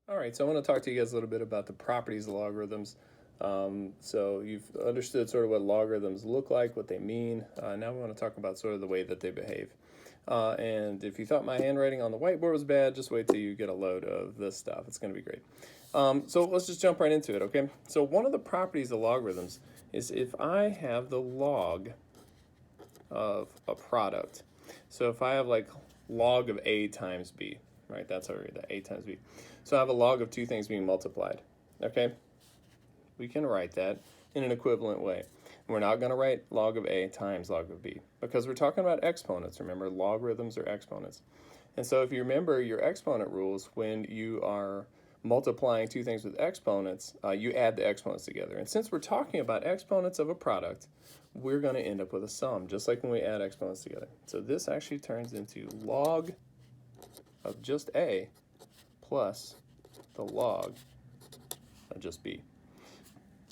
All right, so I want to talk to you guys a little bit about the properties of logarithms. So you've understood sort of what logarithms look like, what they mean. Now we want to talk about sort of the way that they behave. And if you thought my handwriting on the whiteboard was bad, just wait till you get a load of this stuff. It's going to be great. So let's just jump right into it, okay? So one of the properties of logarithms is if I have the log of a product. So if I have like log of a times b, right? That's how I read that, a times b. So I have a log of two things being multiplied, okay? We can write that in an equivalent way. We're not going to write log of a times log of b because we're talking about exponents. Remember, logarithms are exponents. And so if you remember your exponent rules, when you are multiplying two things with exponents, you add the exponents together. And since we're talking about exponents of a product, we're going to end up with a sum, just like when we add exponents together. So this actually turns into log of just a plus the log of just b.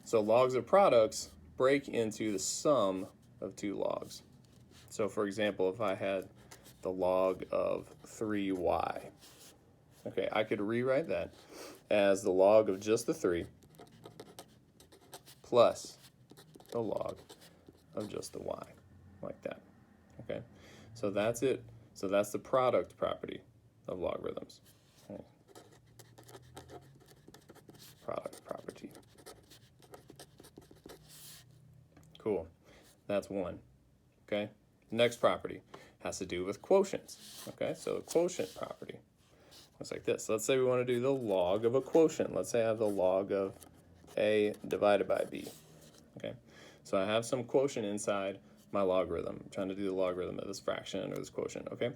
So logs of products break into the sum of two logs. So for example, if I had the log of 3y, okay, I could rewrite that as the log of just the 3 plus the log of just the y, like that, okay? So that's it. So that's the product property of logarithms. Okay. Product property. Cool. That's one. Okay. Next property has to do with quotients. Okay. So the quotient property looks like this. Let's say we want to do the log of a quotient. Let's say I have the log of a divided by b. Okay. So I have some quotient inside my logarithm. I'm trying to do the logarithm of this fraction or this quotient. Okay.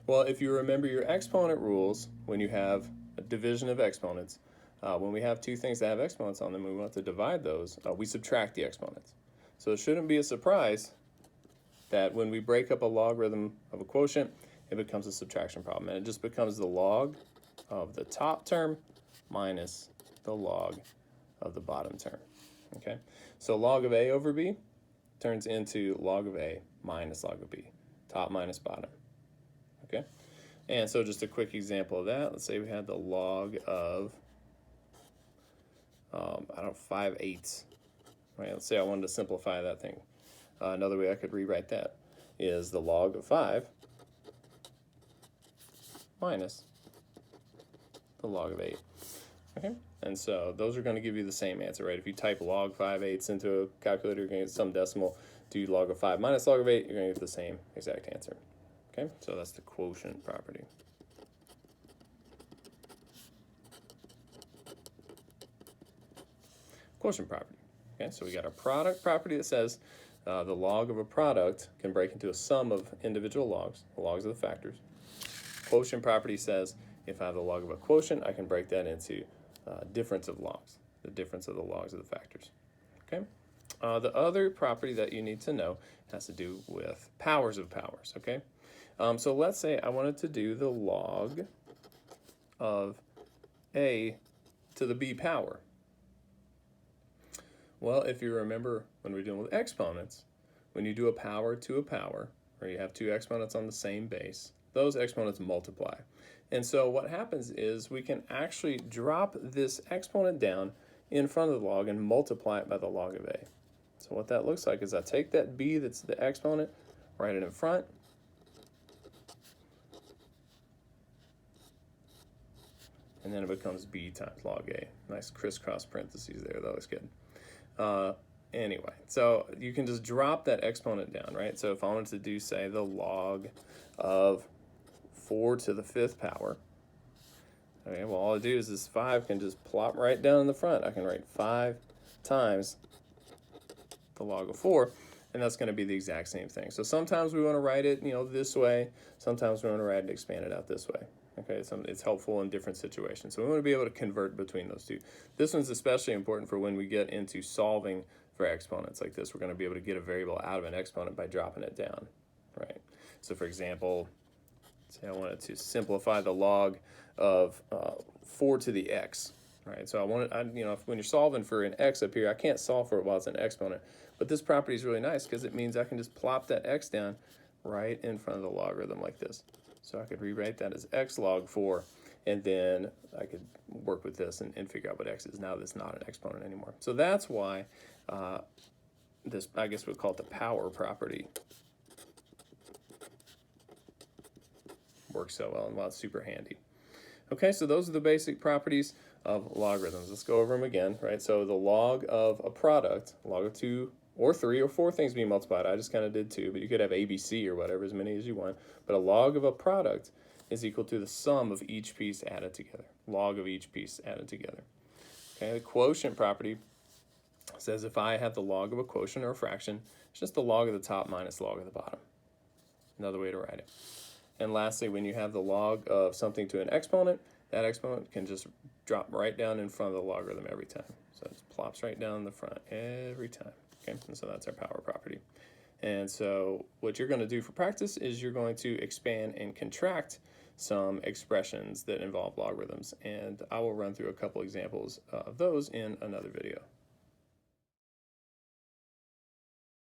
Well, if you remember your exponent rules, when you have a division of exponents, when we have two things that have exponents on them, we want to divide those, we subtract the exponents. So it shouldn't be a surprise that when we break up a logarithm of a quotient, it becomes a subtraction problem. And it just becomes the log of the top term minus the log of the bottom term. Okay? So log of a over b turns into log of a minus log of b, top minus bottom. Okay? And so just a quick example of that. Let's say we had the log of, 5/8. Right, let's say I wanted to simplify that thing. Another way I could rewrite that is the log of 5 minus the log of 8. Okay, and so those are going to give you the same answer, right? If you type log 5/8 into a calculator, you're going to get some decimal. Do log of 5 minus log of 8, you're going to get the same exact answer. Okay, so that's the quotient property. Quotient property. Okay, so we got a product property that says the log of a product can break into a sum of individual logs, the logs of the factors. Quotient property says if I have the log of a quotient, I can break that into difference of logs, the difference of the logs of the factors. Okay. The other property that you need to know has to do with powers of powers. Okay. So let's say I wanted to do the log of a to the b power. Well, if you remember when we're dealing with exponents, when you do a power to a power, or you have two exponents on the same base, those exponents multiply. And so what happens is we can actually drop this exponent down in front of the log and multiply it by the log of a. So what that looks like is I take that b that's the exponent, write it in front, and then it becomes b times log a. Nice crisscross parentheses there, that looks good. Anyway, so you can just drop that exponent down, right? So if I wanted to do, say, the log of 4 to the 5th power, okay, well, all I do is this 5 can just plop right down in the front. I can write 5 times the log of 4, and that's going to be the exact same thing. So sometimes we want to write it, this way. Sometimes we want to write it expanded out this way. Okay, so it's helpful in different situations. So we want to be able to convert between those two. This one's especially important for when we get into solving for exponents like this. We're going to be able to get a variable out of an exponent by dropping it down, right? So for example, say I wanted to simplify the log of 4 to the x, right? So when you're solving for an x up here, I can't solve for it while it's an exponent. But this property is really nice because it means I can just plop that x down right in front of the logarithm like this. So I could rewrite that as x log 4, and then I could work with this and figure out what x is. Now that's not an exponent anymore. So that's why this, I guess we'll call it the power property, works so well and why it's super handy. Okay, so those are the basic properties of logarithms. Let's go over them again, right? So the log of a product, log of 2 or 3 or 4 things being multiplied. I just kind of did 2, but you could have ABC or whatever, as many as you want. But a log of a product is equal to the sum of each piece added together. Log of each piece added together. Okay, the quotient property says if I have the log of a quotient or a fraction, it's just the log of the top minus log of the bottom. Another way to write it. And lastly, when you have the log of something to an exponent, that exponent can just drop right down in front of the logarithm every time. So it plops right down in the front every time. Okay, and so that's our power property. And so what you're going to do for practice is you're going to expand and contract some expressions that involve logarithms. And I will run through a couple examples of those in another video.